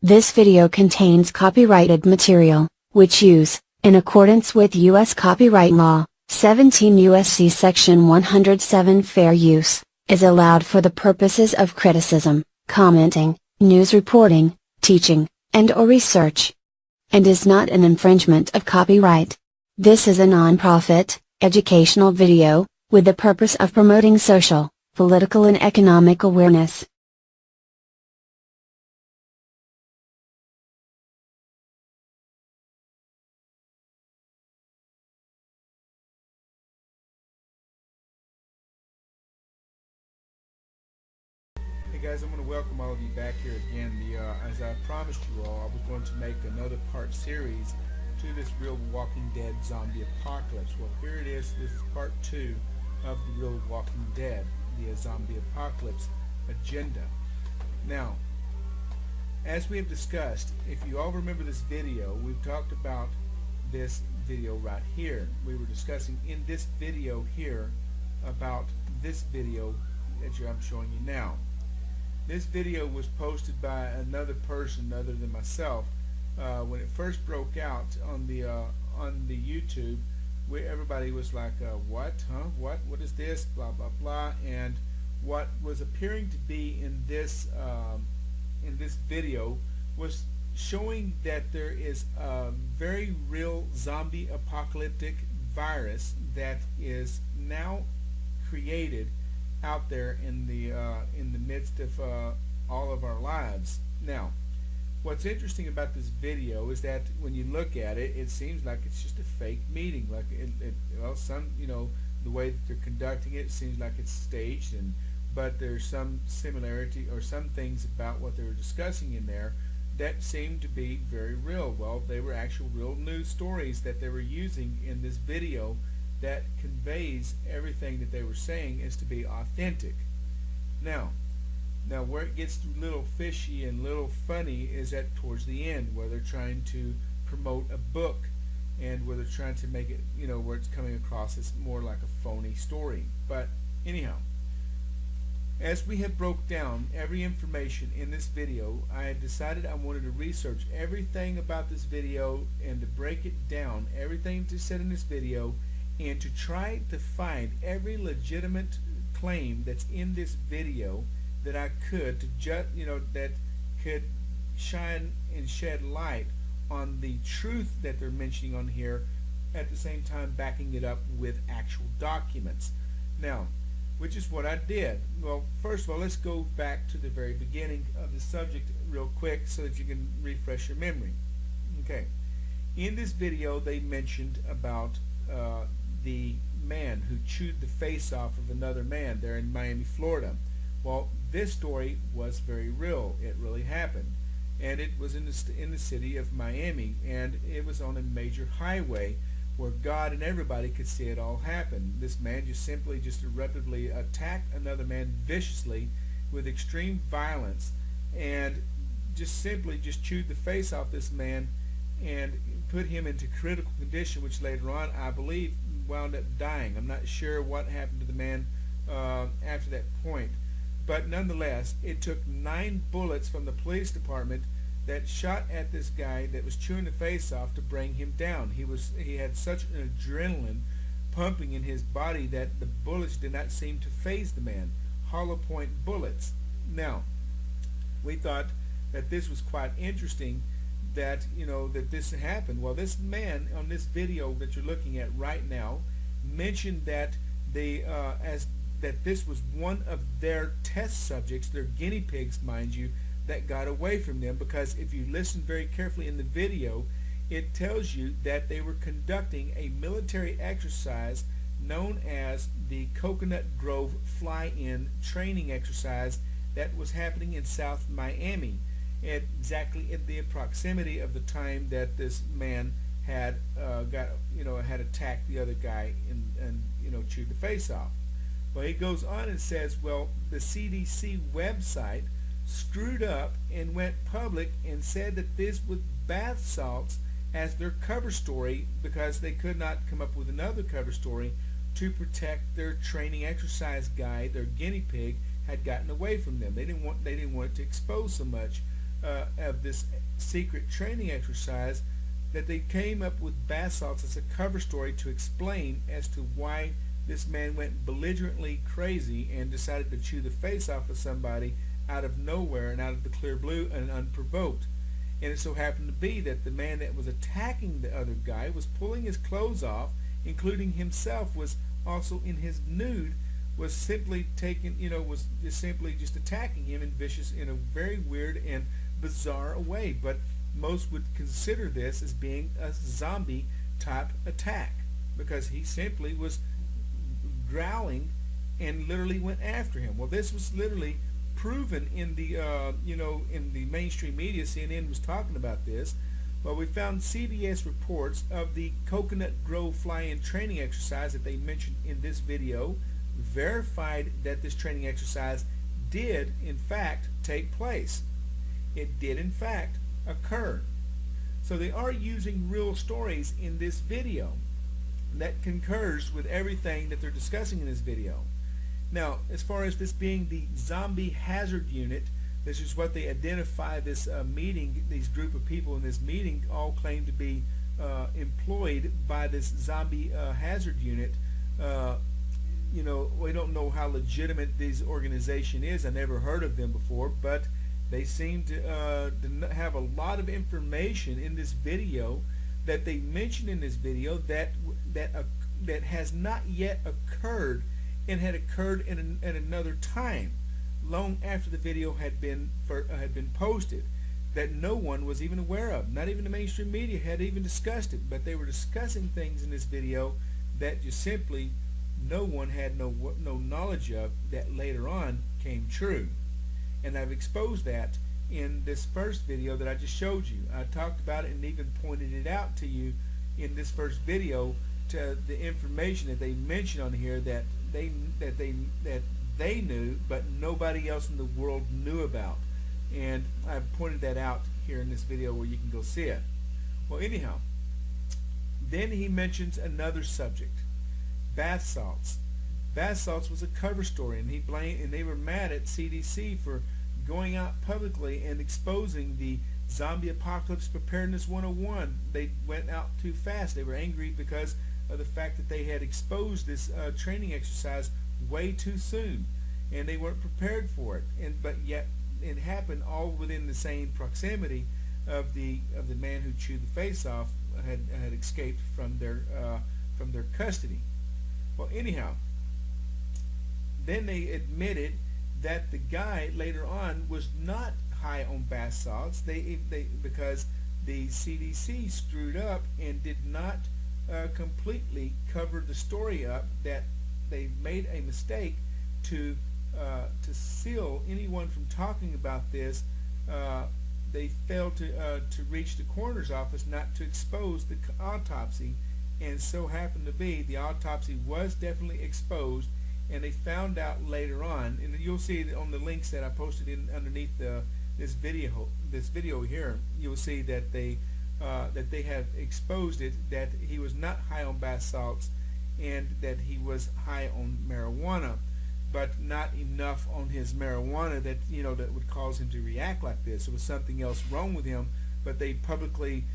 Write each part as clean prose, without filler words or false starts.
This video contains copyrighted material, which use, in accordance with U.S. copyright law, 17 U.S.C. Section 107 fair use, is allowed for the purposes of criticism, commenting, news reporting, teaching, and/or research, and is not an infringement of copyright. This is a non-profit, educational video, with the purpose of promoting social, political and economic awareness. Hey guys, I'm going to welcome all of you back here again. As I promised you all, I was going to make another part series to this Real Walking Dead zombie apocalypse. Well, here it is. This is part 2 of the Real Walking Dead, the zombie apocalypse agenda. Now, as we have discussed, if you all remember this video, we've talked about this video right here. We were discussing in this video here about this video that I'm showing you now. This video was posted by another person other than myself. When it first broke out on the YouTube, everybody was like, what? Huh? What is this? Blah, blah, blah. And what was appearing to be in this video was showing that there is a very real zombie apocalyptic virus that is now created out there in the midst of all of our lives. Now, what's interesting about this video is that when you look at it, it seems like it's just a fake meeting. Like well, the way that they're conducting it seems like it's staged, but there's some similarity or some things about what they were discussing in there that seemed to be very real. Well, they were actual real news stories that they were using in this video that conveys everything that they were saying as to be authentic. Now where it gets a little fishy and a little funny is at towards the end, where they're trying to promote a book and where they're trying to make it, where it's coming across as more like a phony story. But anyhow, as we have broke down every information in this video, I had decided I wanted to research everything about this video and to break it down, everything that's said in this video, and to try to find every legitimate claim that's in this video that I could that could shine and shed light on the truth that they're mentioning on here, at the same time backing it up with actual documents. Now, which is what I did. Well, first of all, let's go back to the very beginning of the subject real quick so that you can refresh your memory. Okay, in this video they mentioned about the man who chewed the face off of another man there in Miami, Florida. Well, this story was very real. It really happened, and it was in the city of Miami, and it was on a major highway where God and everybody could see it all happen. This man just eruptively attacked another man viciously with extreme violence, and just chewed the face off this man and put him into critical condition, which later on, I believe, wound up dying. I'm not sure what happened to the man after that point, but nonetheless, it took 9 bullets from the police department that shot at this guy that was chewing the face off to bring him down. He had such an adrenaline pumping in his body that the bullets did not seem to faze the man. Hollow point bullets. Now, we thought that this was quite interesting, that that this happened. Well, this man on this video that you're looking at right now mentioned that that this was one of their test subjects, their guinea pigs, mind you, that got away from them, because if you listen very carefully in the video, it tells you that they were conducting a military exercise known as the Coconut Grove Fly-In training exercise that was happening in South Miami, exactly at the proximity of the time that this man had had attacked the other guy and chewed the face off. Well, he goes on and says, well, the CDC website screwed up and went public and said that this was bath salts as their cover story, because they could not come up with another cover story to protect their training exercise guy. Their guinea pig had gotten away from them. They didn't want it to expose so much of this secret training exercise that they came up with bath salts as a cover story to explain as to why this man went belligerently crazy and decided to chew the face off of somebody out of nowhere and out of the clear blue and unprovoked. And it so happened to be that the man that was attacking the other guy was pulling his clothes off, including himself, was also in his nude, was simply taking, was just simply just attacking him in a very weird and bizarre way. But most would consider this as being a zombie type attack because he simply was growling and literally went after him. Well, this was literally proven in the in the mainstream media. CNN was talking about this. Well, we found CBS reports of the Coconut Grove fly-in training exercise that they mentioned in this video, verified that this training exercise did in fact take place. It did in fact occur. So they are using real stories in this video that concurs with everything that they're discussing in this video. Now, as far as this being the zombie hazard unit, this is what they identify this meeting, these group of people in this meeting all claim to be employed by this zombie hazard unit. We don't know how legitimate this organization is. I never heard of them before, but they seem to have a lot of information in this video that they mention in this video that has not yet occurred and had occurred in another time, long after the video had been posted, that no one was even aware of. Not even the mainstream media had even discussed it, but they were discussing things in this video that just simply no one had no knowledge of, that later on came true. And I've exposed that in this first video that I just showed you. I talked about it and even pointed it out to you in this first video, to the information that they mentioned on here that they knew but nobody else in the world knew about. And I've pointed that out here in this video where you can go see it. Well, anyhow, then he mentions another subject, bath salts. Bath salts was a cover story, and they were mad at CDC for going out publicly and exposing the Zombie Apocalypse Preparedness 101. They went out too fast. They were angry because of the fact that they had exposed this training exercise way too soon, and they weren't prepared for it. But yet it happened all within the same proximity of the man who chewed the face off had escaped from their custody. Well, anyhow, then they admitted that the guy later on was not high on bath salts. Because the CDC screwed up and did not completely cover the story up, that they made a mistake to seal anyone from talking about this. They failed to reach the coroner's office, not to expose the autopsy, and so happened to be the autopsy was definitely exposed. And they found out later on, and you'll see it on the links that I posted in underneath this video here. You'll see that they have exposed it, that he was not high on bath salts, and that he was high on marijuana, but not enough on his marijuana that that would cause him to react like this. There was something else wrong with him, but they publicly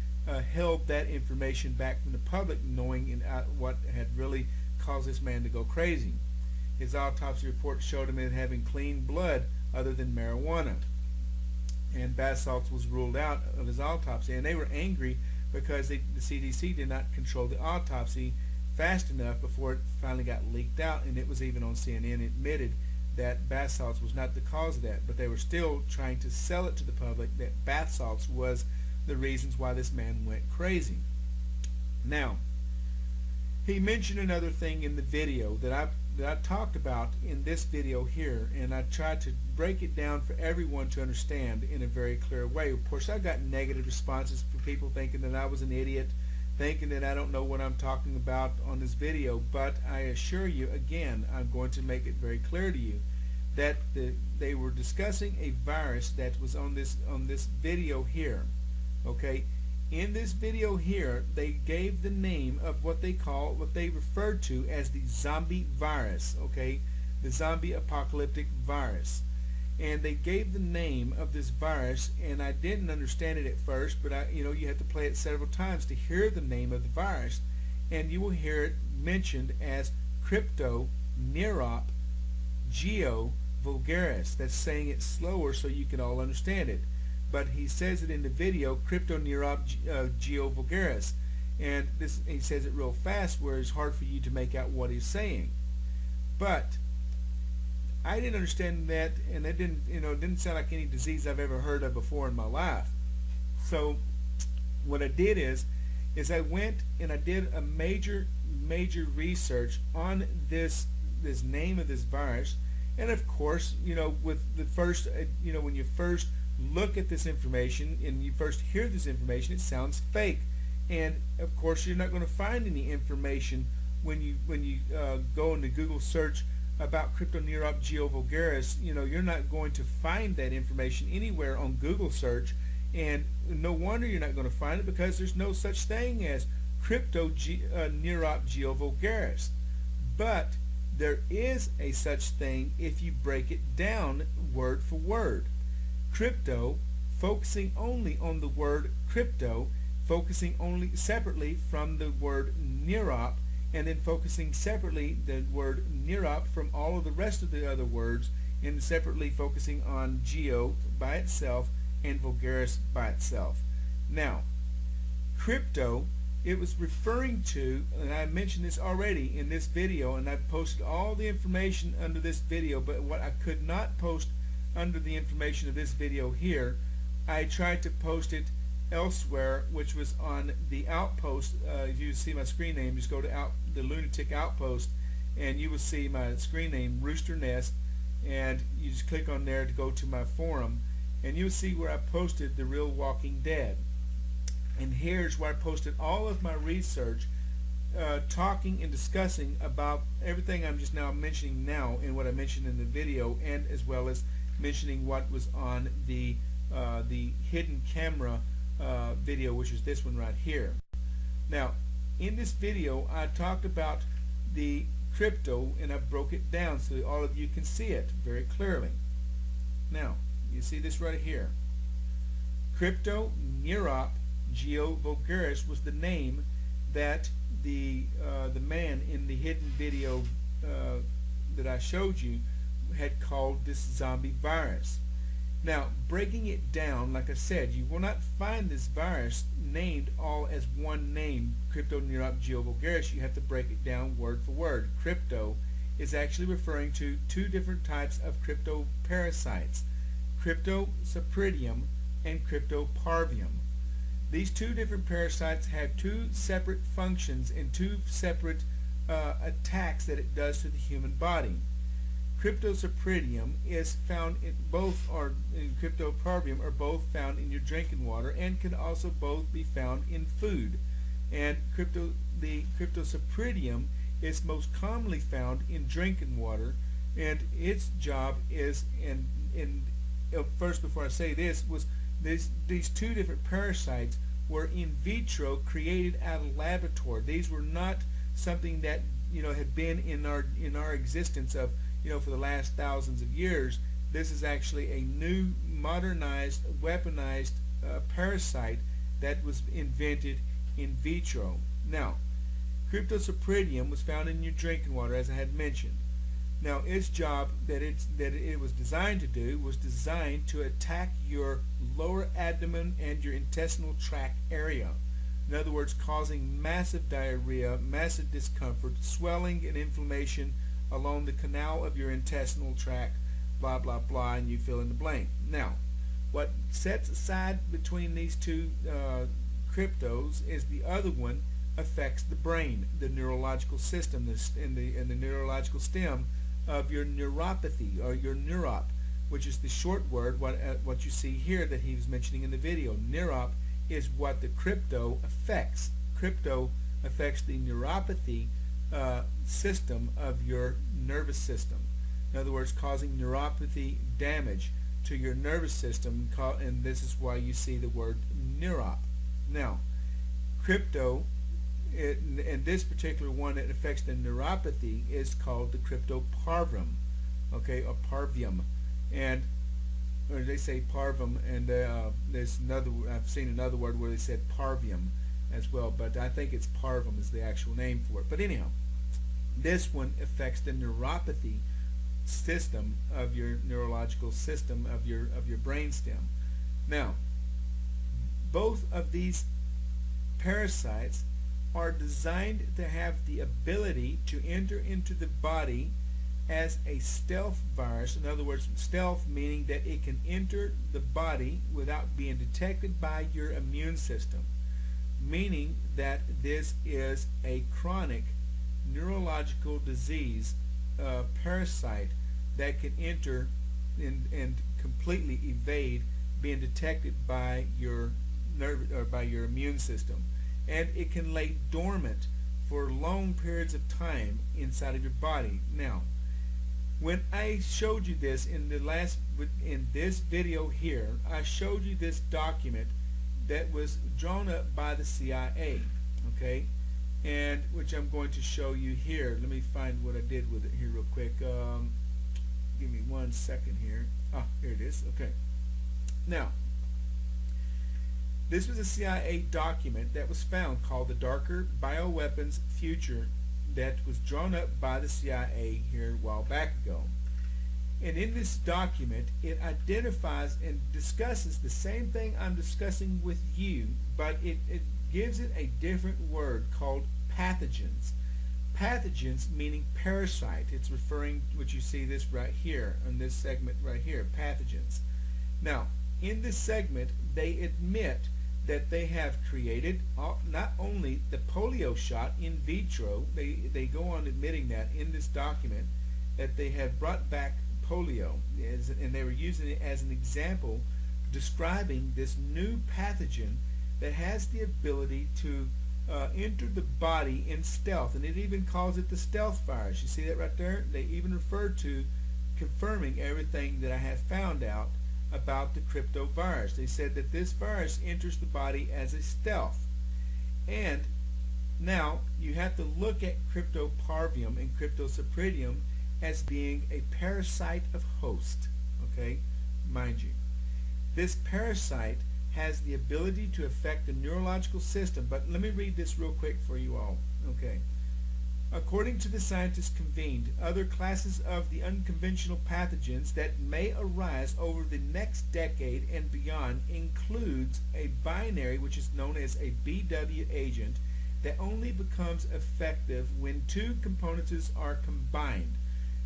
held that information back from the public, knowing what had really caused this man to go crazy. His autopsy report showed him as having clean blood other than marijuana, and bath salts was ruled out of his autopsy. And they were angry because the CDC did not control the autopsy fast enough before it finally got leaked out, and it was even on CNN admitted that bath salts was not the cause of that, but they were still trying to sell it to the public that bath salts was the reasons why this man went crazy. Now, he mentioned another thing in the video that I talked about in this video here, and I tried to break it down for everyone to understand in a very clear way. Of course, I got negative responses from people thinking that I was an idiot, thinking that I don't know what I'm talking about on this video, but I assure you, again, I'm going to make it very clear to you that they were discussing a virus that was on this video here. Okay, in this video here, they gave the name of what they referred to as the zombie virus. Okay, the zombie apocalyptic virus. and they gave the name of this virus, and I didn't understand it at first, but you have to play it several times to hear the name of the virus, and you will hear it mentioned as crypto neurop geo vulgaris. That's saying it slower so you can all understand it. But he says it in the video, crypto neurop geo vulgaris, and he says it real fast where it's hard for you to make out what he's saying. But I didn't understand that, and it didn't sound like any disease I've ever heard of before in my life. So what I did is I went and I did a major research on this name of this virus, and of course, with the first, when you first look at this information and you first hear this information, it sounds fake, and of course, you're not going to find any information when you go into Google search about cryptoneurop geo vulgaris. You're not going to find that information anywhere on Google search, and no wonder you're not going to find it, because there's no such thing as cryptoneurop geo vulgaris. But there is a such thing if you break it down word for word. Crypto, focusing only on the word crypto, focusing only separately from the word neurop, and then focusing separately the word neurop from all of the rest of the other words, and separately focusing on geo by itself and vulgaris by itself. Now, crypto, it was referring to, and I mentioned this already in this video, and I've posted all the information under this video, but what I could not post under the information of this video here, I tried to post it elsewhere, which was on the Outpost. If you see my screen name, just go to the Lunatic Outpost, and you will see my screen name, Rooster Nest, and you just click on there to go to my forum, and you'll see where I posted The Real Walking Dead. And here's where I posted all of my research, talking and discussing about everything I'm just now mentioning now and what I mentioned in the video, and as well as mentioning what was on the hidden camera video, which is this one right here. Now, in this video, I talked about the crypto, and I broke it down so that all of you can see it very clearly. Now, you see this right here. Crypto neurop geo vulgaris was the name that the man in the hidden video that I showed you had called this zombie virus. Now, breaking it down, like I said, you will not find this virus named all as one name, cryptoneurop geo vulgaris. You have to break it down word for word. Crypto is actually referring to two different types of cryptoparasites, cryptosporidium and cryptoparvium. These two different parasites have two separate functions and two separate attacks that it does to the human body. Cryptosporidium is found in both, or in cryptoparvium are both found in your drinking water, and can also both be found in food. And the cryptosporidium is most commonly found in drinking water, and its job is, first before I say this, was these two different parasites were in vitro, created out of laboratory. These were not something that had been in our existence of for the last thousands of years. This is actually a new, modernized, weaponized parasite that was invented in vitro. Now, cryptosporidium was found in your drinking water, as I had mentioned. Now, its job that it was designed to do was designed to attack your lower abdomen and your intestinal tract area. In other words, causing massive diarrhea, massive discomfort, swelling and inflammation along the canal of your intestinal tract, blah blah blah, and you fill in the blank. Now, what sets aside between these two cryptos is the other one affects the brain, the neurological system, and the neurological stem of your neuropathy, or your neurop, which is the short word, what you see here that he was mentioning in the video. Neurop is what the crypto affects. Crypto affects the neuropathy system of your nervous system. In other words, causing neuropathy damage to your nervous system, and this is why you see the word neurop. Now, crypto, and this particular one that affects the neuropathy is called the cryptoparvium, okay, or parvium. And or they say parvum, and there's another. I've seen another word where they said parvium as well, but I think it's parvum is the actual name for it. But anyhow, this one affects the neuropathy system of your neurological system of your brain stem. Now, both of these parasites are designed to have the ability to enter into the body as a stealth virus. In other words, stealth meaning that it can enter the body without being detected by your immune system, meaning that this is a chronic neurological disease parasite that can enter and completely evade being detected by your nerve or by your immune system, and it can lay dormant for long periods of time inside of your body. Now, when I showed you this in this video here, I showed you this document that was drawn up by the CIA, okay, and which I'm going to show you here. Let me find what I did with it here real quick. Give me 1 second here. Here it is. Okay. Now, this was a CIA document that was found called the Darker Bioweapons Future that was drawn up by the CIA here a while back ago. And in this document, it identifies and discusses the same thing I'm discussing with you, but it gives it a different word called pathogens. Pathogens meaning parasite. It's referring to what you see this right here on this segment right here, pathogens. Now, in this segment, they admit that they have created not only the polio shot in vitro, they go on admitting that in this document, that they have brought back polio, and they were using it as an example describing this new pathogen that has the ability to enter the body in stealth, and it even calls it the stealth virus. You see that right there? They even refer to confirming everything that I have found out about the cryptovirus. They said that this virus enters the body as a stealth. And now you have to look at cryptoparvium and cryptocypridium as being a parasite of host, okay, mind you. This parasite has the ability to affect the neurological system, but let me read this real quick for you all, okay. According to the scientists convened, other classes of the unconventional pathogens that may arise over the next decade and beyond includes a binary, which is known as a BW agent, that only becomes effective when two components are combined.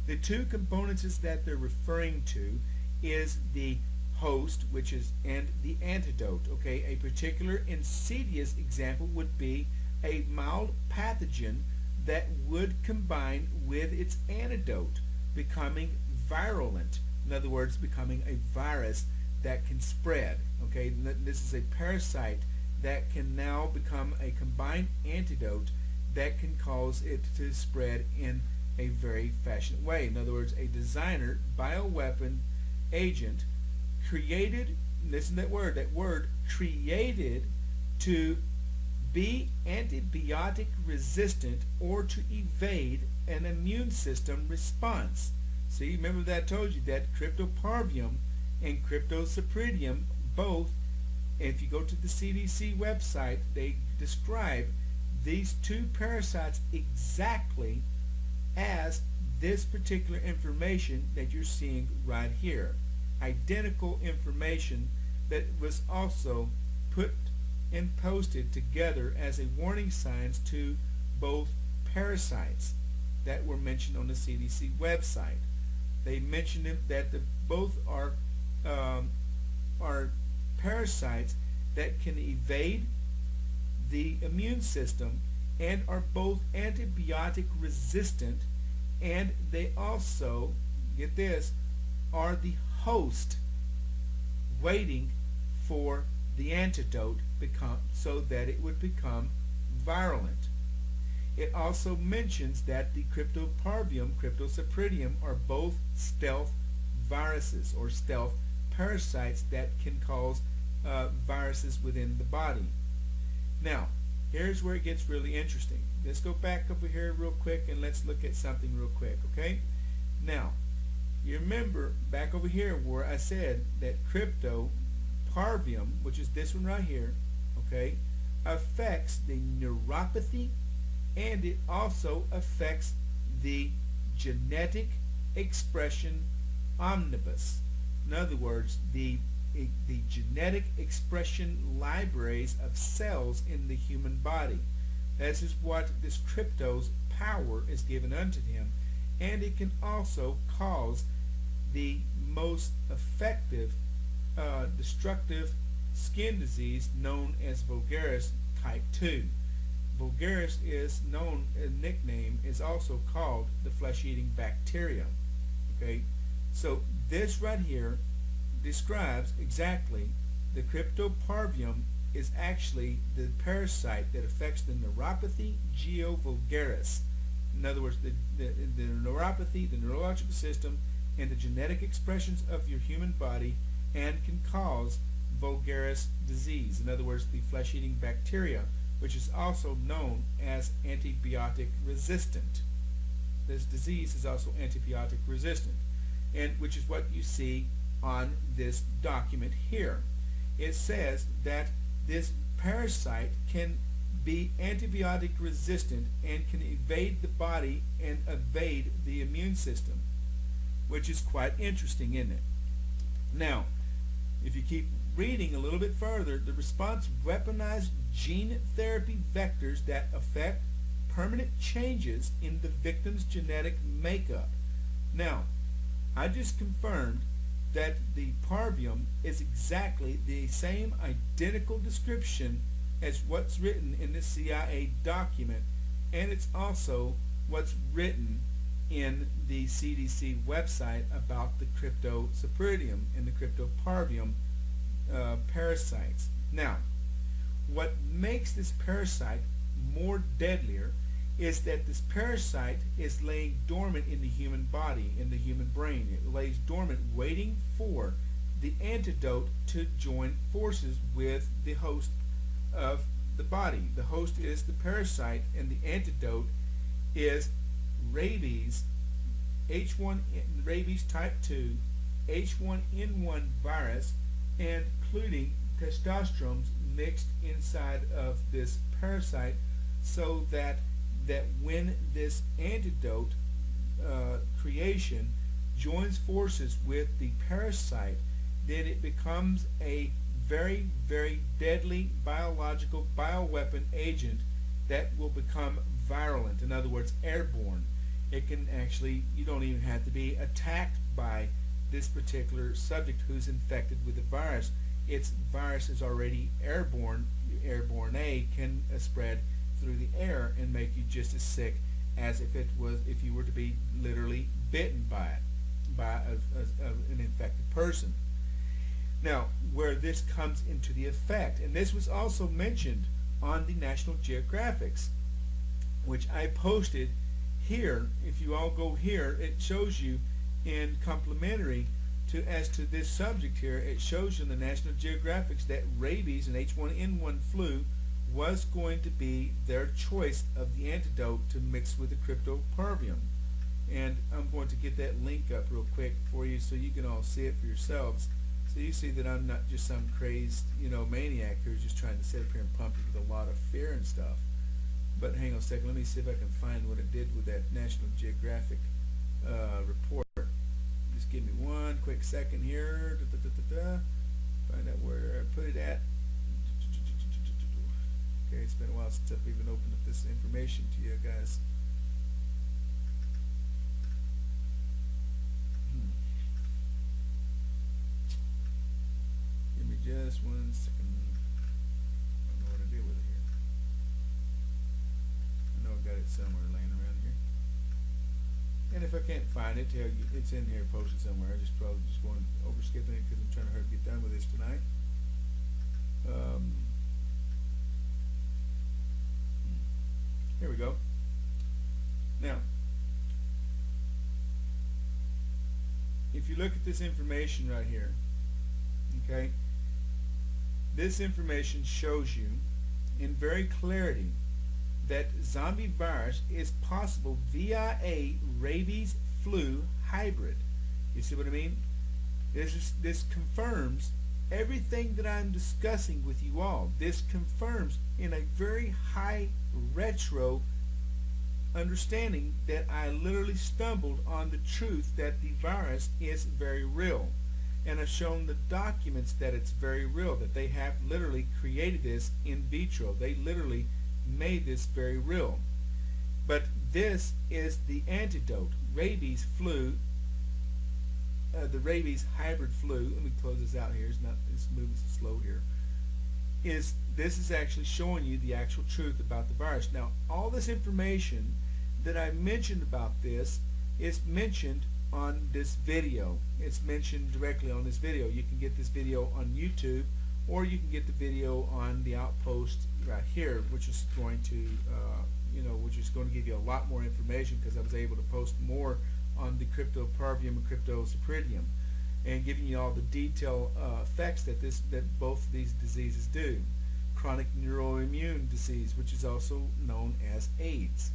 The two components that they're referring to is the host, which is, and the antidote, okay. A particular insidious example would be a mild pathogen that would combine with its antidote, becoming virulent. In other words, becoming a virus that can spread. Okay, this is a parasite that can now become a combined antidote that can cause it to spread in a very fashionable way. In other words, a designer bioweapon agent created, listen to that word, created to be antibiotic resistant or to evade an immune system response. See, remember that I told you that cryptoparvium and cryptocypridium both, if you go to the CDC website, they describe these two parasites exactly as this particular information that you're seeing right here. Identical information that was also put and posted together as a warning signs to both parasites that were mentioned on the CDC website. They mentioned that both are parasites that can evade the immune system and are both antibiotic resistant, and they also, get this, are the host waiting for the antidote so that it would become virulent. It also mentions that the cryptoparvium, cryptocypridium are both stealth viruses or stealth parasites that can cause viruses within the body. Now, here's where it gets really interesting. Let's go back over here real quick and let's look at something real quick, okay? Now, You remember back over here where I said that crypto parvium, which is this one right here, okay, affects the neuropathy, and it also affects the genetic expression omnibus. In other words, the genetic expression libraries of cells in the human body. This is what this crypto's power is given unto him, and it can also cause the most effective destructive skin disease known as vulgaris type 2. Vulgaris is known, a nickname is also called the flesh-eating bacteria. Okay, so this right here describes exactly the cryptoparvium is actually the parasite that affects the neuropathy vulgaris. In other words, the neuropathy, the neurological system, and the genetic expressions of your human body, and can cause vulgaris disease. In other words, the flesh-eating bacteria, which is also known as antibiotic resistant. This disease is also antibiotic resistant, and which is what you see on this document here. It says that this parasite can be antibiotic resistant and can evade the body and evade the immune system, which is quite interesting, isn't it? Now, if you keep reading a little bit further, the response weaponized gene therapy vectors that affect permanent changes in the victim's genetic makeup. Now, I just confirmed that the parvium is exactly the same identical description as what's written in the CIA document, and it's also what's written in the CDC website about the cryptosporidium and the cryptoparvium parasites. Now, what makes this parasite more deadlier is that this parasite is laying dormant in the human body, in the human brain. It lays dormant, waiting for the antidote to join forces with the host of the body. The host is the parasite, and the antidote is rabies, rabies type 2, H1N1 virus, and including testosterone mixed inside of this parasite, so that when this antidote creation joins forces with the parasite, then it becomes a very, very deadly biological bioweapon agent that will become virulent. In other words, airborne. It can actually, you don't even have to be attacked by this particular subject who's infected with the virus. Its virus is already airborne. Airborne A can spread through the air and make you just as sick as if you were to be literally bitten by it, by an infected person. Now, where this comes into the effect, and this was also mentioned on the National Geographics, which I posted here. If you all go here, it shows you in complementary as to this subject here, it shows you in the National Geographics that rabies and H1N1 flu was going to be their choice of the antidote to mix with the cryptoparvium. And I'm going to get that link up real quick for you so you can all see it for yourselves. So you see that I'm not just some crazed, maniac who's just trying to sit up here and pump you with a lot of fear and stuff. But hang on a second, let me see if I can find what it did with that National Geographic report. Just give me one quick second here. Find out where I put it at. Okay, it's been a while since I've even opened up this information to you guys. Give me just 1 second. I don't know what to do with it here. I know I've got it somewhere laying around here. And if I can't find it, it's in here posted somewhere. I probably just going over skipping it because I'm trying to hurry to get done with this tonight. Here we go. Now, if you look at this information right here, okay, this information shows you in very clarity that zombie virus is possible via a rabies flu hybrid. You see what I mean? This confirms everything that I'm discussing with you all. This confirms in a very high retro understanding that I literally stumbled on the truth that the virus is very real. And I've shown the documents that it's very real, that they have literally created this in vitro. They literally made this very real. But this is the antidote. Rabies flu, the rabies hybrid flu, let me close this out here, it's moving slow here, this is actually showing you the actual truth about the virus. Now, all this information that I mentioned about this is mentioned on this video. It's mentioned directly on this video. You can get this video on YouTube, or you can get the video on the outpost right here, which is going to give you a lot more information, because I was able to post more on the crypto parvium and crypto cyprinium, and giving you all the detailed effects that both of these diseases do. Chronic neuroimmune disease, which is also known as AIDS,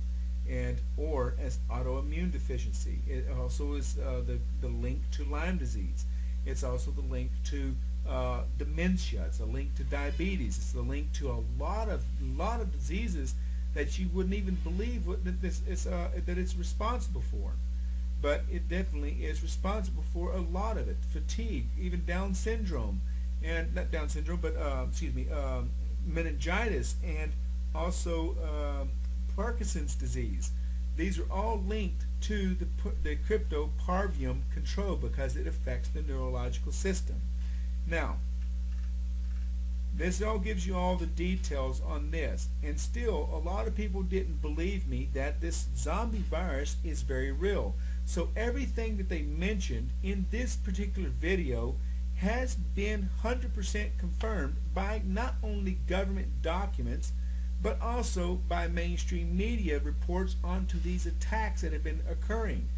or as autoimmune deficiency. It also is the link to Lyme disease. It's also the link to dementia. It's a link to diabetes. It's the link to a lot of diseases that you wouldn't even believe that it's responsible for. But it definitely is responsible for a lot of it. Fatigue, even Down syndrome, and not Down syndrome, but meningitis, and also Parkinson's disease. These are all linked to the crypto parvium control, because it affects the neurological system. Now, this all gives you all the details on this, and still a lot of people didn't believe me that this zombie virus is very real. So everything that they mentioned in this particular video has been 100% confirmed by not only government documents, but also by mainstream media reports onto these attacks that have been occurring.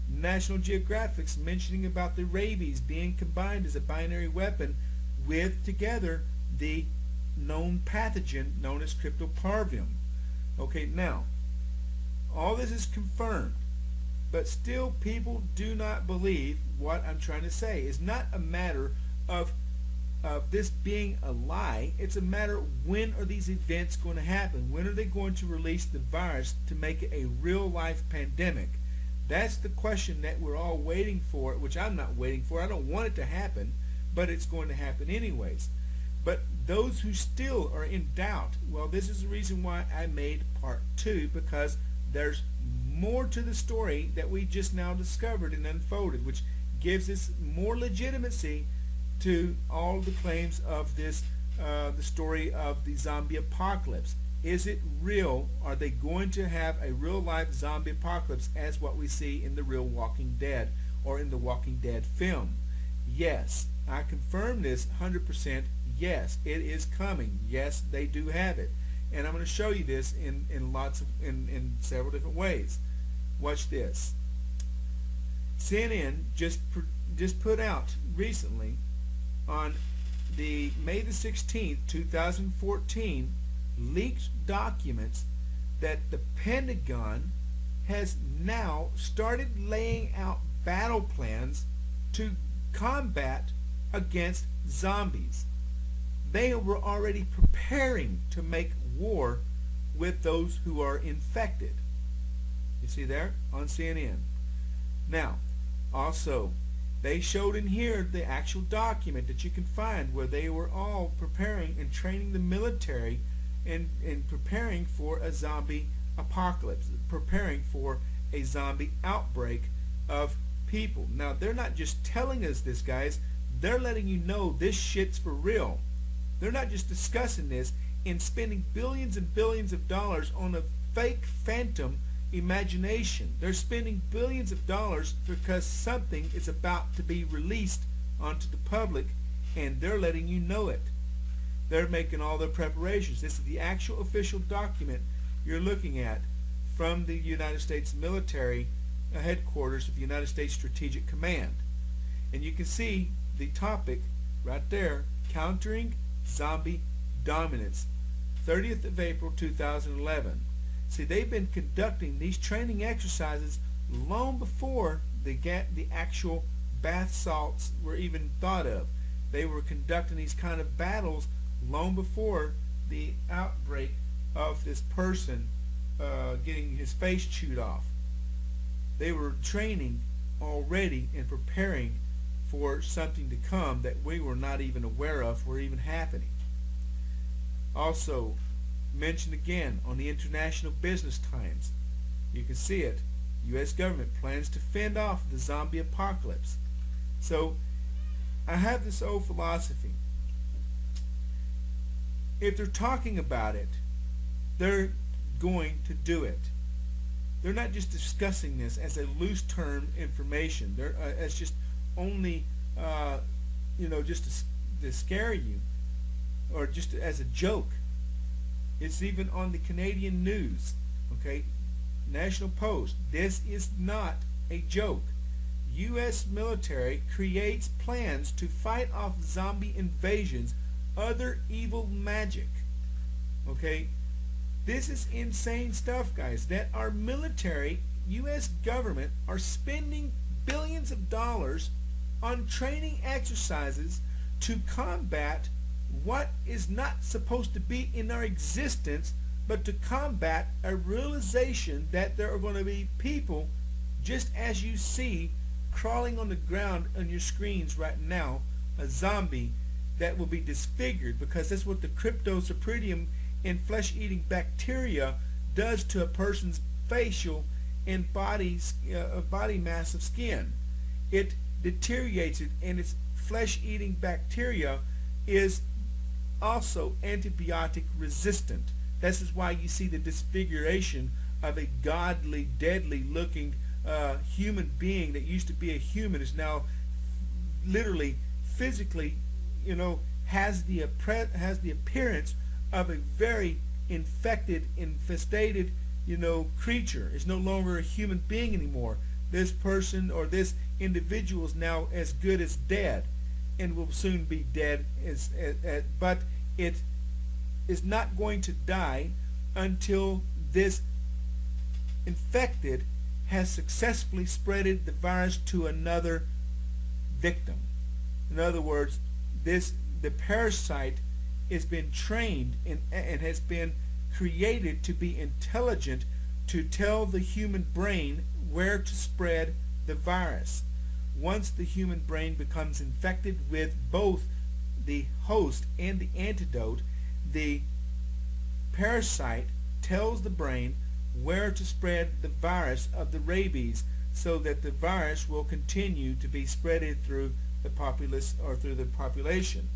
National Geographic's mentioning about the rabies being combined as a binary weapon with together the known pathogen known as cryptoparvium. Okay, now all this is confirmed, but still people do not believe what I'm trying to say. It's not a matter of this being a lie. It's a matter of when are these events going to happen? When are they going to release the virus to make it a real life pandemic? That's the question that we're all waiting for, which I'm not waiting for. I don't want it to happen, but it's going to happen anyways. But those who still are in doubt, well, this is the reason why I made part 2, because there's more to the story that we just now discovered and unfolded, which gives us more legitimacy to all the claims of this, the story of the zombie apocalypse. Is it real? Are they going to have a real life zombie apocalypse as what we see in the real Walking Dead or in the Walking Dead film? Yes, I confirm this 100%. Yes, it is coming. Yes, they do have it. And I'm going to show you this in several different ways. Watch this. CNN just put out recently on the May the 16th, 2014, leaked documents that the Pentagon has now started laying out battle plans to combat against zombies. They were already preparing to make war with those who are infected. You see there on CNN. Now, also, they showed in here the actual document that you can find where they were all preparing and training the military and preparing for a zombie apocalypse, preparing for a zombie outbreak of people. Now, they're not just telling us this, guys. They're letting you know this shit's for real. They're not just discussing this and spending billions and billions of dollars on a fake phantom imagination. They're spending billions of dollars because something is about to be released onto the public, and they're letting you know it. They're making all their preparations. This is the actual official document you're looking at from the United States military headquarters of the United States Strategic Command. And you can see the topic right there, Countering Zombie Dominance, 30th of April 2011. See, they've been conducting these training exercises long before the actual bath salts were even thought of. They were conducting these kind of battles long before the outbreak of this person getting his face chewed off. They were training already and preparing for something to come that we were not even aware of were even happening. Also mentioned again on the International Business Times, you can see it, U.S. government plans to fend off the zombie apocalypse. So I have this old philosophy. If they're talking about it, they're going to do it. They're not just discussing this as a loose term information. They're as just only just to scare you, or just as a joke. It's even on the Canadian news. Okay, National Post. This is not a joke. U.S. military creates plans to fight off zombie invasions, other evil magic. Okay, this is insane stuff, guys, that our military, U.S. government, are spending billions of dollars on training exercises to combat what is not supposed to be in our existence, but to combat a realization that there are going to be people, just as you see crawling on the ground on your screens right now, a zombie that will be disfigured, because that's what the cryptosporidium in flesh-eating bacteria does to a person's facial and body mass of skin. It deteriorates it, and its flesh-eating bacteria is also antibiotic resistant. This is why you see the disfiguration of a godly, deadly looking human being that used to be a human is now literally, physically, has the appearance of a very infected, infestated, creature. Is no longer a human being anymore. This person or this individual is now as good as dead, and will soon be dead. But it is not going to die until this infected has successfully spreaded the virus to another victim. In other words, the parasite has been trained and has been created to be intelligent, to tell the human brain where to spread the virus. Once the human brain becomes infected with both the host and the antidote, the parasite tells the brain where to spread the virus of the rabies, so that the virus will continue to be spreaded through the populace or through the population.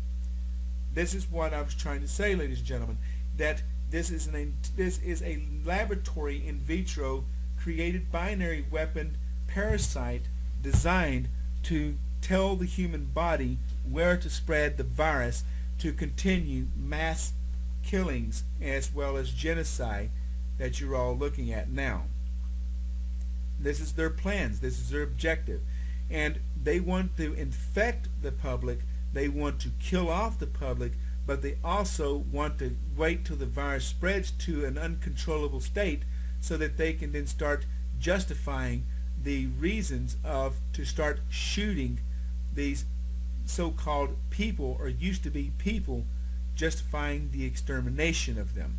This is what I was trying to say, ladies and gentlemen, that this is a laboratory in vitro created binary weapon parasite designed to tell the human body where to spread the virus, to continue mass killings as well as genocide that you're all looking at now. This is their plans. This is their objective. And they want to infect the public. They want to kill off the public, but they also want to wait till the virus spreads to an uncontrollable state so that they can then start justifying the reasons to start shooting these so-called people, or used to be people, justifying the extermination of them.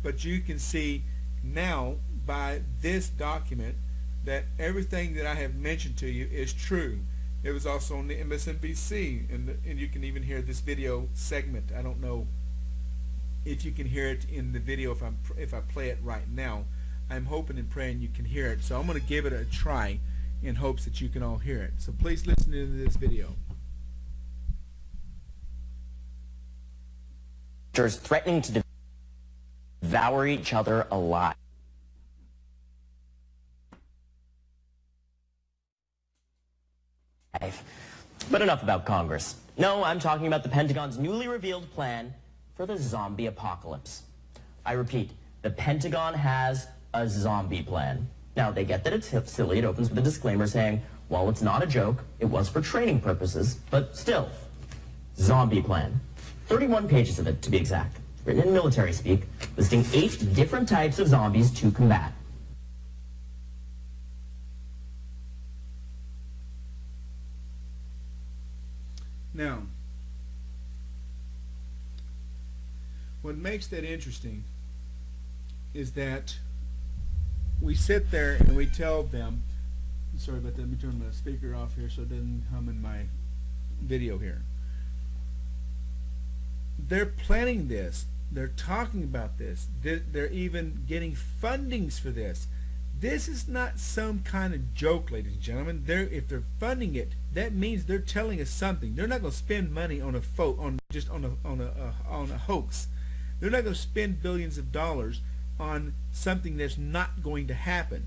But you can see now by this document that everything that I have mentioned to you is true. It was also on the MSNBC, and you can even hear this video segment. I don't know if you can hear it in the video if I play it right now. I'm hoping and praying you can hear it. So I'm going to give it a try in hopes that you can all hear it. So please listen to this video. Threatening to devour each other alive. But enough about Congress. No, I'm talking about the Pentagon's newly revealed plan for the zombie apocalypse. I repeat, the Pentagon has a zombie plan. Now, they get that it's silly. It opens with a disclaimer saying, while it's not a joke, it was for training purposes, but still, zombie plan. 31 pages of it, to be exact, written in military speak, listing 8 different types of zombies to combat. Now, what makes that interesting is that we sit there and we tell them, sorry about that, let me turn my speaker off here so it doesn't hum in my video here. They're planning this. They're talking about this. They're even getting fundings for this. This is not some kind of joke, ladies and gentlemen. If they're funding it, that means they're telling us something. They're not going to spend money on a hoax. They're not going to spend billions of dollars on something that's not going to happen.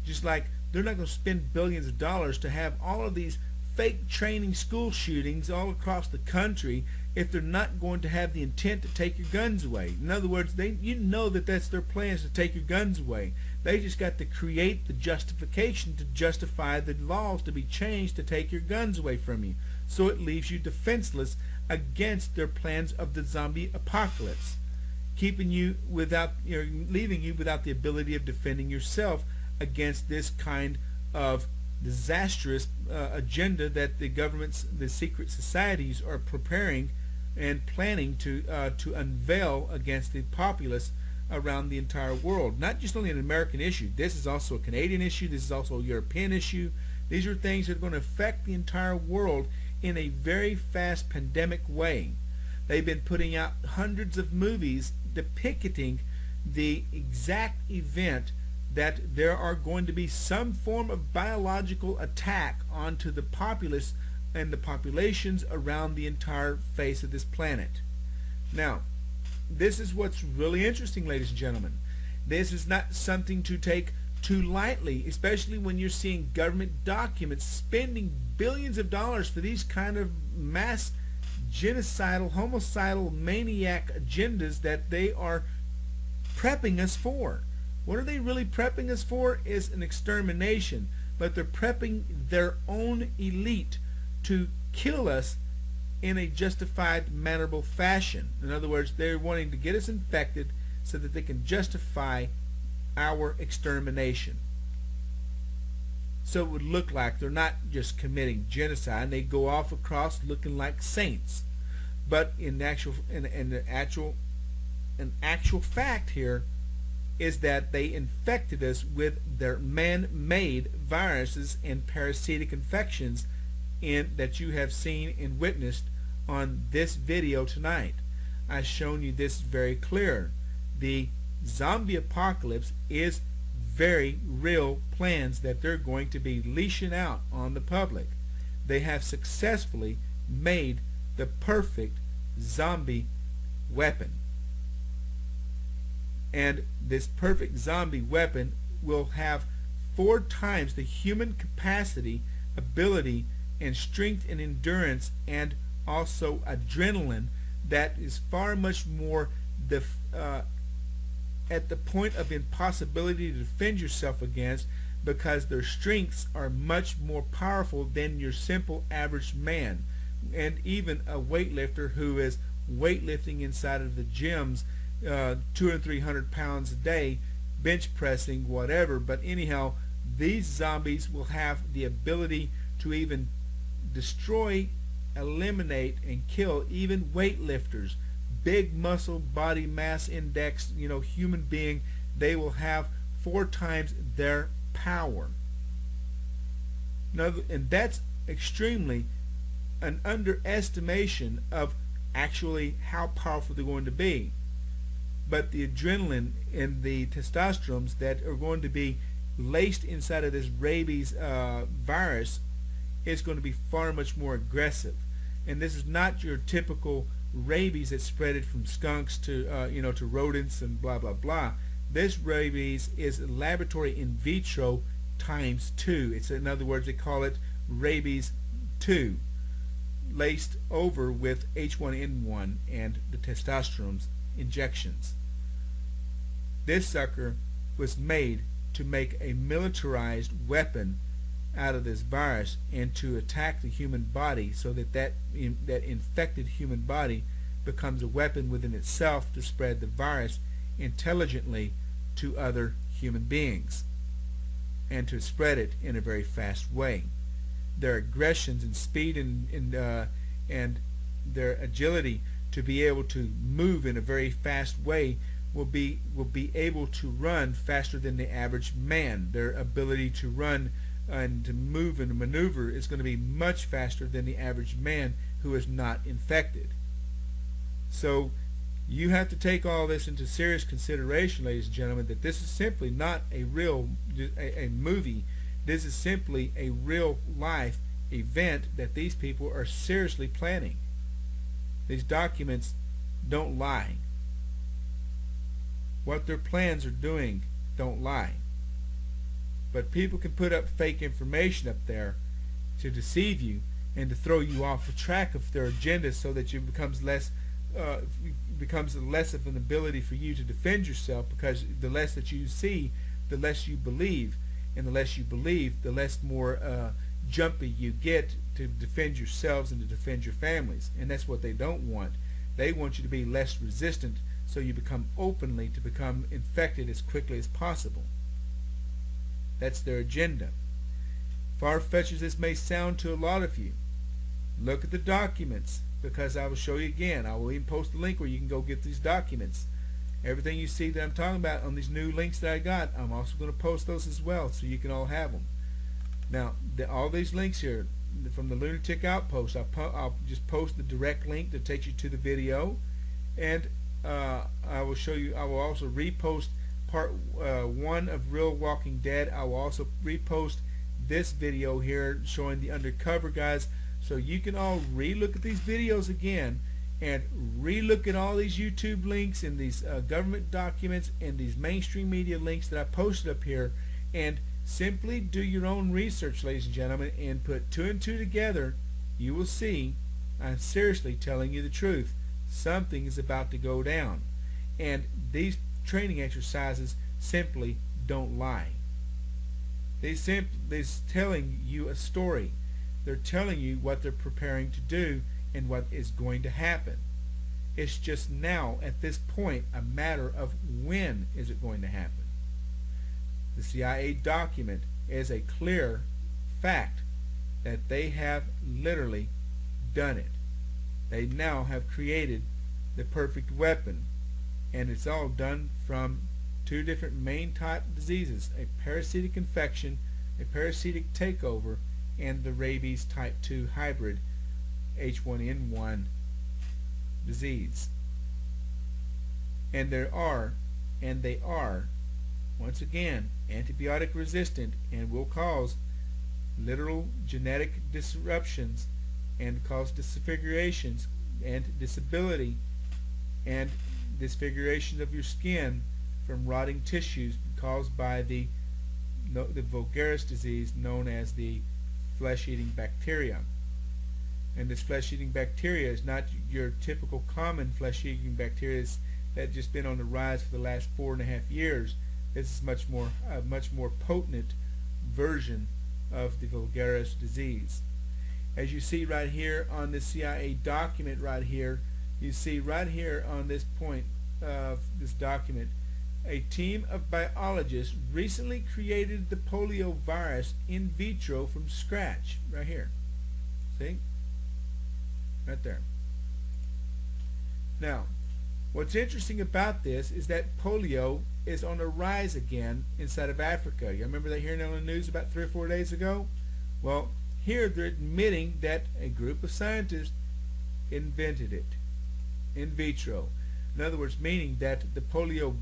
Just like they're not going to spend billions of dollars to have all of these fake training school shootings all across the country if they're not going to have the intent to take your guns away. In other words, you know that that's their plans, to take your guns away. They just got to create the justification to justify the laws to be changed to take your guns away from you. So it leaves you defenseless against their plans of the zombie apocalypse, keeping you without, leaving you without the ability of defending yourself against this kind of disastrous agenda that the governments, the secret societies are preparing and planning to unveil against the populace around the entire world. Not just only an American issue. This is also a Canadian issue. This is also a European issue. These are things that are going to affect the entire world in a very fast pandemic way. They've been putting out hundreds of movies depicting the exact event that there are going to be some form of biological attack onto the populace and the populations around the entire face of this planet. Now, this is what's really interesting, ladies and gentlemen. This is not something to take too lightly, especially when you're seeing government documents spending billions of dollars for these kind of mass genocidal, homicidal, maniac agendas that they are prepping us for. What are they really prepping us for is an extermination, but they're prepping their own elite to kill us in a justified, mannerable fashion. In other words, they're wanting to get us infected so that they can justify our extermination. So it would look like they're not just committing genocide, they go off across looking like saints. But in actual fact here is that they infected us with their man-made viruses and parasitic infections that you have seen and witnessed on this video tonight. I've shown you this very clear. The zombie apocalypse is very real plans that they're going to be leashing out on the public. They have successfully made the perfect zombie weapon. And this perfect zombie weapon will have 4 times the human capacity, ability, and strength and endurance, and also adrenaline that is far much more at the point of impossibility to defend yourself against, because their strengths are much more powerful than your simple average man. And even a weightlifter who is weightlifting inside of the gyms 200 and 300 pounds a day, bench pressing, whatever. But anyhow, these zombies will have the ability to even destroy, eliminate, and kill even weightlifters, big muscle body mass index, human being. They will have 4 times their power. Now, and that's extremely an underestimation of actually how powerful they're going to be. But the adrenaline and the testosterone that are going to be laced inside of this rabies virus is going to be far much more aggressive. And this is not your typical rabies that spread it from skunks to to rodents and blah blah blah. This rabies is laboratory in vitro times 2. It's, in other words, they call it rabies 2, laced over with H1N1 and the testosterone injections. This sucker was made to make a militarized weapon out of this virus and to attack the human body, so that infected human body becomes a weapon within itself to spread the virus intelligently to other human beings and to spread it in a very fast way. Their aggressions and speed and and their agility to be able to move in a very fast way will be able to run faster than the average man. Their ability to run and to move and maneuver is going to be much faster than the average man who is not infected. So you have to take all this into serious consideration, ladies and gentlemen, that this is simply not a real a movie. This is simply a real life event that these people are seriously planning. These documents don't lie. What their plans are doing don't lie. But people can put up fake information up there to deceive you and to throw you off the track of their agenda, so that you becomes less of an ability for you to defend yourself, because the less that you see, the less you believe, and the less you believe, the less more jumpy you get to defend yourselves and to defend your families. And that's what they don't want. They want you to be less resistant, so you become openly to become infected as quickly as possible. That's their agenda. Far-fetched as this may sound to a lot of you, look at the documents, because I will show you again. I will even post a link where you can go get these documents. Everything you see that I'm talking about on these new links that I got, I'm also going to post those as well, so you can all have them. Now, all these links here from the Lunatic Outpost, I'll just post the direct link that takes you to the video, and I will show you. I will also repost part 1 of Real Walking Dead. I will also repost this video here showing the undercover guys, so you can all re-look at these videos again and re-look at all these YouTube links and these government documents and these mainstream media links that I posted up here, and simply do your own research, ladies and gentlemen, and put 2 and 2 together. You will see I'm seriously telling you the truth. Something is about to go down, and these training exercises simply don't lie. They're telling you a story. They're telling you what they're preparing to do and what is going to happen. It's just now, at this point, a matter of when is it going to happen. The CIA document is a clear fact that they have literally done it. They now have created the perfect weapon, and it's all done from 2 different main type diseases: a parasitic infection, a parasitic takeover, and the rabies type 2 hybrid H1N1 disease. And they are once again antibiotic resistant, and will cause literal genetic disruptions and cause disfigurations and disability and disfiguration of your skin from rotting tissues caused by the vulgaris disease known as the flesh-eating bacteria. And this flesh-eating bacteria is not your typical common flesh-eating bacteria that's just been on the rise for the last 4.5 years. This is a much more potent version of the vulgaris disease. As you see right here on the CIA document right here, you see right here on this point of this document, a team of biologists recently created the polio virus in vitro from scratch. Right here. See? Right there. Now, what's interesting about this is that polio is on the rise again inside of Africa. You remember that hearing on the news about 3 or 4 days ago? Well, here they're admitting that a group of scientists invented it in vitro. In other words, meaning that the polio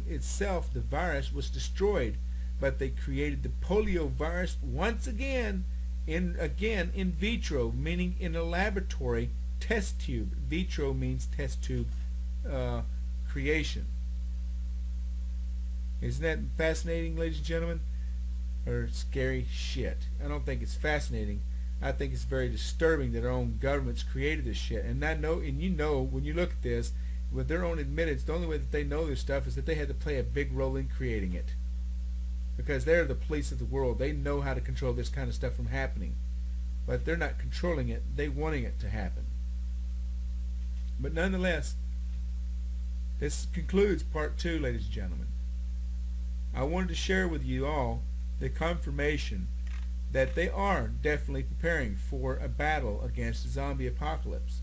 itself, the virus, was destroyed, but they created the polio virus once again in vitro, meaning in a laboratory test tube. Vitro means test tube creation. Isn't that fascinating, ladies and gentlemen? Or scary shit? I don't think it's fascinating. I think it's very disturbing that our own governments created this shit. And you know, when you look at this, with their own admittance, the only way that they know this stuff is that they had to play a big role in creating it. Because they're the police of the world. They know how to control this kind of stuff from happening. But they're not controlling it. They're wanting it to happen. But nonetheless, this concludes part 2, ladies and gentlemen. I wanted to share with you all the confirmation that they are definitely preparing for a battle against the zombie apocalypse.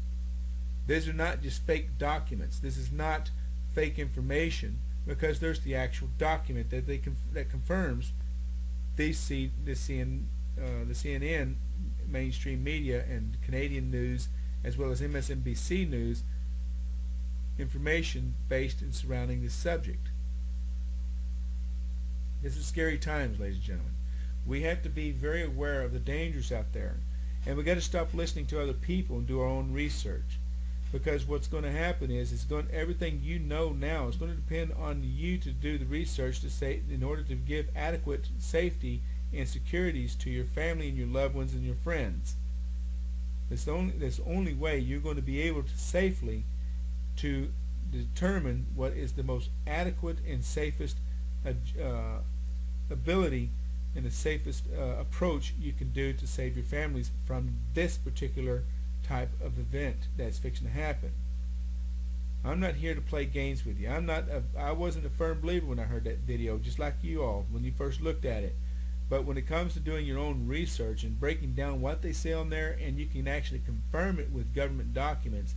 These are not just fake documents. This is not fake information, because there's the actual document that confirms the CNN mainstream media and Canadian news, as well as MSNBC news, information based and surrounding this subject. This is scary times, ladies and gentlemen. We have to be very aware of the dangers out there, and we got to stop listening to other people and do our own research. Because what's going to happen is everything you know now is going to depend on you to do the research to say, in order to give adequate safety and securities to your family and your loved ones and your friends. That's the only way you're going to be able to safely to determine what is the most adequate and safest ability and the safest approach you can do to save your families from this particular type of event that's fixing to happen. I'm not here to play games with you. I wasn't a firm believer when I heard that video, just like you all when you first looked at it. But when it comes to doing your own research and breaking down what they say on there, and you can actually confirm it with government documents,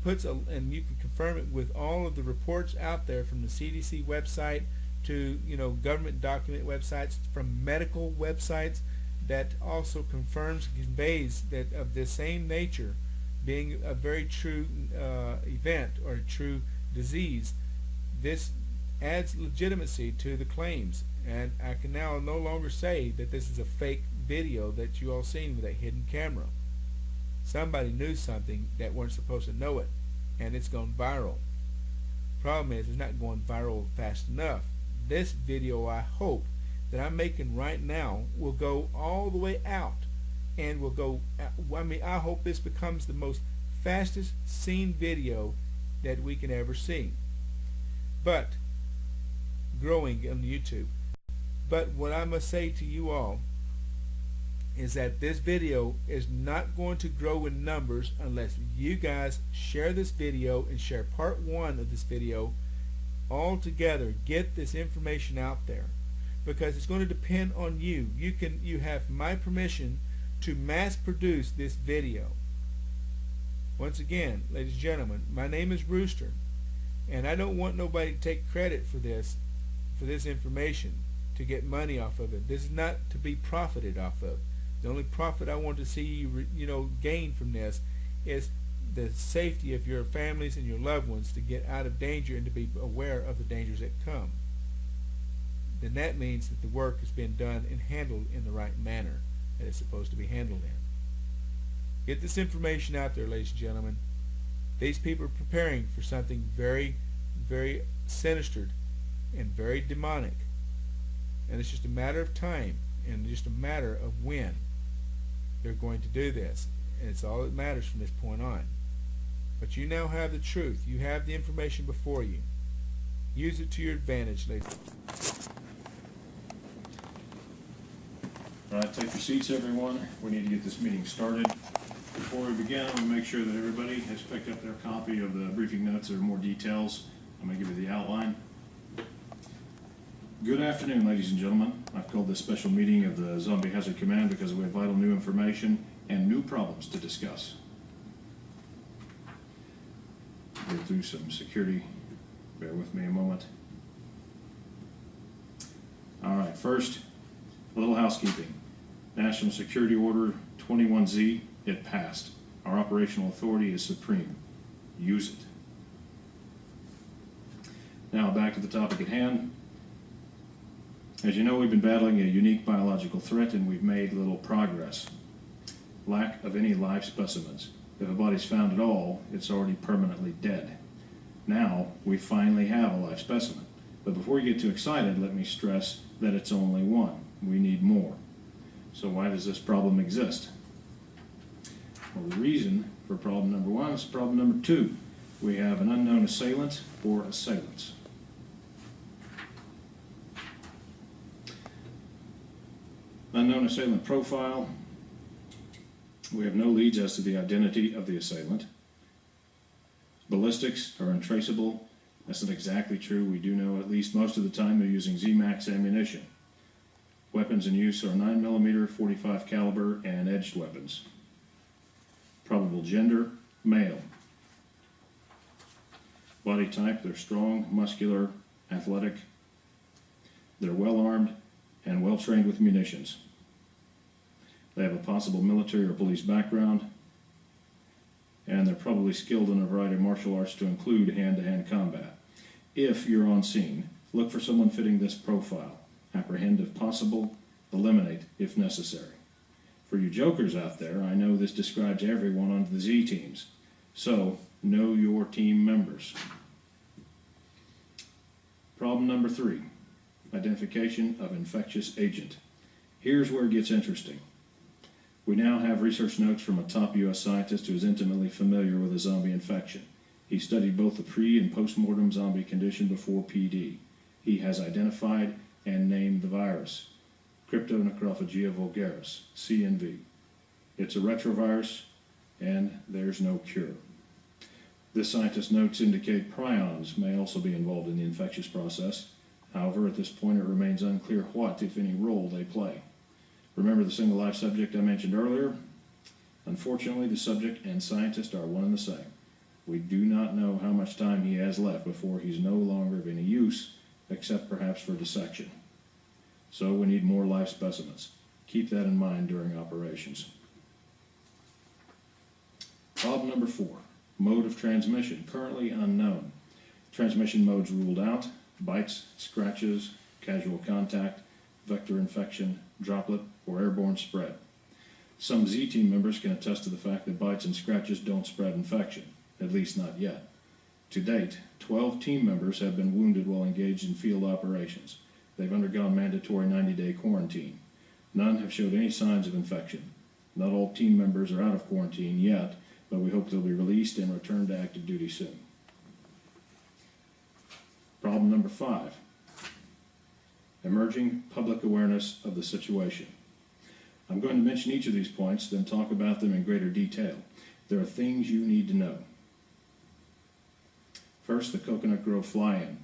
and you can confirm it with all of the reports out there from the CDC website to government document websites, from medical websites, that also confirms and conveys that of the same nature, being a very true event or a true disease. This adds legitimacy to the claims, and I can now no longer say that this is a fake video that you all seen with that hidden camera. Somebody knew something that weren't supposed to know it, and it's gone viral. Problem is, it's not going viral fast enough. This video, I hope, that I'm making right now will go all the way out, and will go, I hope this becomes the most fastest seen video that we can ever see. But growing on YouTube. But what I must say to you all is that this video is not going to grow in numbers unless you guys share this video and share part 1 of this video all together. Get this information out there, because it's going to depend on you. You have my permission to mass produce this video. Once again, ladies and gentlemen, my name is Rooster, and I don't want nobody to take credit for this information to get money off of it. This is not to be profited off of. The only profit I want to see you gain from this is the safety of your families and your loved ones, to get out of danger and to be aware of the dangers that come. Then that means that the work has been done and handled in the right manner that it's supposed to be handled in. Get this information out there, ladies and gentlemen. These people are preparing for something very, very sinister and very demonic. And it's just a matter of time and just a matter of when they're going to do this. And it's all that matters from this point on. But you now have the truth. You have the information before you. Use it to your advantage, ladies. All right, take your seats, everyone. We need to get this meeting started. Before we begin, I want to make sure that everybody has picked up their copy of the briefing notes. There are more details. I'm going to give you the outline. Good afternoon, ladies and gentlemen. I've called this special meeting of the Zombie Hazard Command because we have vital new information and new problems to discuss. Go through some security. Bear with me a moment. All right, first, a little housekeeping. National Security Order 21Z, it passed. Our operational authority is supreme. Use it. Now back to the topic at hand. As you know, we've been battling a unique biological threat, and we've made little progress. Lack of any live specimens. If a body's found at all, it's already permanently dead. Now, we finally have a live specimen. But before you get too excited, let me stress that it's only one. We need more. So why does this problem exist? Well, the reason for problem number 1 is problem number 2. We have an unknown assailant or assailants. Unknown assailant profile. We have no leads as to the identity of the assailant. Ballistics are untraceable. That's not exactly true. We do know at least most of the time they're using Z-Max ammunition. Weapons in use are 9mm, .45 caliber, and edged weapons. Probable gender, male. Body type, they're strong, muscular, athletic. They're well armed and well trained with munitions. They have a possible military or police background, and they're probably skilled in a variety of martial arts to include hand-to-hand combat. If you're on scene, look for someone fitting this profile. Apprehend if possible, eliminate if necessary. For you jokers out there, I know this describes everyone on the Z teams, so know your team members. Problem number 3, identification of infectious agent. Here's where it gets interesting. We now have research notes from a top U.S. scientist who is intimately familiar with a zombie infection. He studied both the pre- and post-mortem zombie condition before PD. He has identified and named the virus, Cryptonecrophagia vulgaris, CNV. It's a retrovirus, and there's no cure. This scientist's notes indicate prions may also be involved in the infectious process. However, at this point it remains unclear what, if any, role they play. Remember the single life subject I mentioned earlier? Unfortunately, the subject and scientist are one and the same. We do not know how much time he has left before he's no longer of any use, except perhaps for dissection. So we need more live specimens. Keep that in mind during operations. Problem number 4, mode of transmission, currently unknown. Transmission modes ruled out: bites, scratches, casual contact, vector infection, droplet, or airborne spread. Some Z team members can attest to the fact that bites and scratches don't spread infection, at least not yet. To date, 12 team members have been wounded while engaged in field operations. They've undergone mandatory 90-day quarantine. None have showed any signs of infection. Not all team members are out of quarantine yet, but we hope they'll be released and return to active duty soon. Problem number 5, emerging public awareness of the situation. I'm going to mention each of these points, then talk about them in greater detail. There are things you need to know. First, the Coconut Grove fly-in.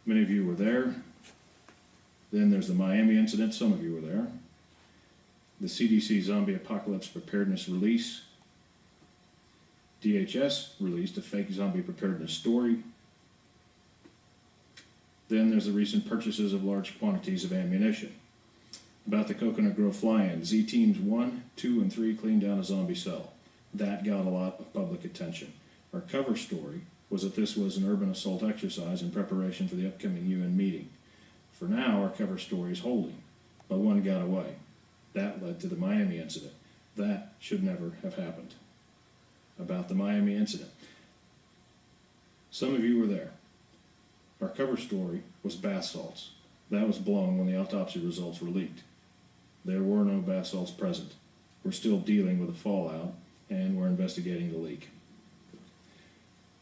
Many of you were there. Then there's the Miami incident. Some of you were there. The CDC Zombie Apocalypse Preparedness Release. DHS released a fake zombie preparedness story. Then there's the recent purchases of large quantities of ammunition. About the Coconut Grove fly-in, Z Teams 1, 2, and 3 cleaned down a zombie cell. That got a lot of public attention. Our cover story was that this was an urban assault exercise in preparation for the upcoming UN meeting. For now, our cover story is holding, but one got away. That led to the Miami incident. That should never have happened. About the Miami incident. Some of you were there. Our cover story was bath salts. That was blown when the autopsy results were leaked. There were no bath salts present. We're still dealing with the fallout, and we're investigating the leak.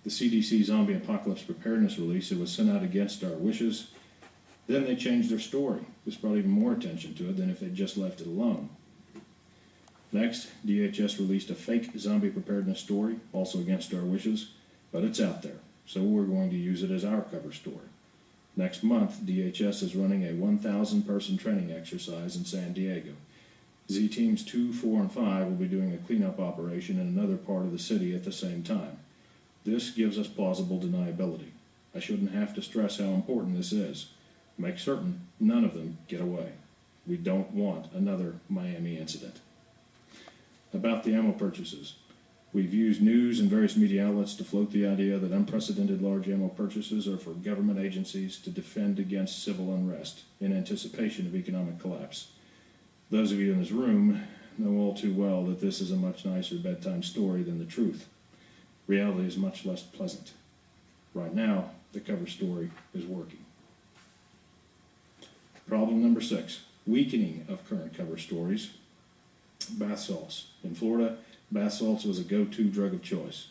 The CDC Zombie Apocalypse Preparedness Release, it was sent out against our wishes. Then they changed their story. This brought even more attention to it than if they'd just left it alone. Next, DHS released a fake zombie preparedness story, also against our wishes, but it's out there, so we're going to use it as our cover story. Next month, DHS is running a 1,000-person training exercise in San Diego. Z Teams 2, 4, and 5 will be doing a cleanup operation in another part of the city at the same time. This gives us plausible deniability. I shouldn't have to stress how important this is. Make certain none of them get away. We don't want another Miami incident. About the ammo purchases. We've used news and various media outlets to float the idea that unprecedented large ammo purchases are for government agencies to defend against civil unrest in anticipation of economic collapse. Those of you in this room know all too well that this is a much nicer bedtime story than the truth. Reality is much less pleasant. Right now, the cover story is working. Problem number 6, weakening of current cover stories. Bath salts. In Florida, bath salts was a go-to drug of choice.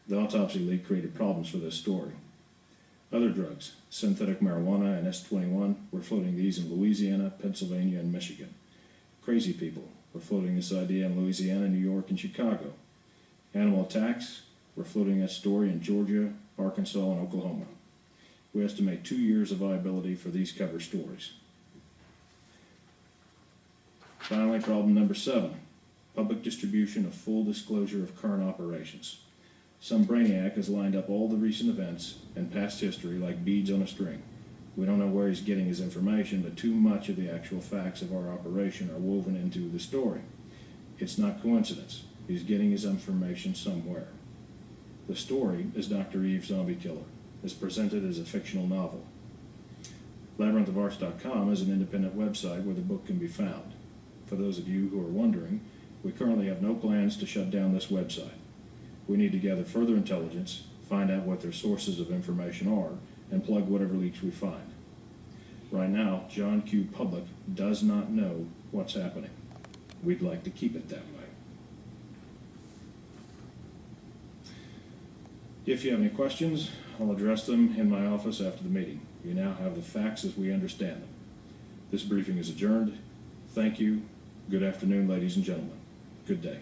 The autopsy leak created problems for this story. Other drugs, synthetic marijuana and S21, were floating these in Louisiana, Pennsylvania, and Michigan. Crazy people were floating this idea in Louisiana, New York, and Chicago. Animal attacks were floating that story in Georgia, Arkansas, and Oklahoma. We estimate 2 years of viability for these cover stories. Finally, problem number 7, public distribution of full disclosure of current operations. Some brainiac has lined up all the recent events and past history like beads on a string. We don't know where he's getting his information, but too much of the actual facts of our operation are woven into the story. It's not coincidence. He's getting his information somewhere. The story is Dr. Eve's Zombie Killer. It's presented as a fictional novel. Labyrinthofarts.com is an independent website where the book can be found. For those of you who are wondering, we currently have no plans to shut down this website. We need to gather further intelligence, find out what their sources of information are, and plug whatever leaks we find. Right now, John Q. Public does not know what's happening. We'd like to keep it that way. If you have any questions, I'll address them in my office after the meeting. You now have the facts as we understand them. This briefing is adjourned. Thank you. Good afternoon, ladies and gentlemen. Good day.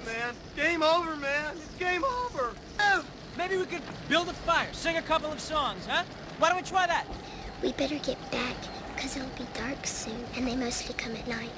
Man, game over, man. It's game over. Oh, maybe we could build a fire, sing a couple of songs, huh? Why don't we try that? We better get back, because it'll be dark soon, and they mostly come at night.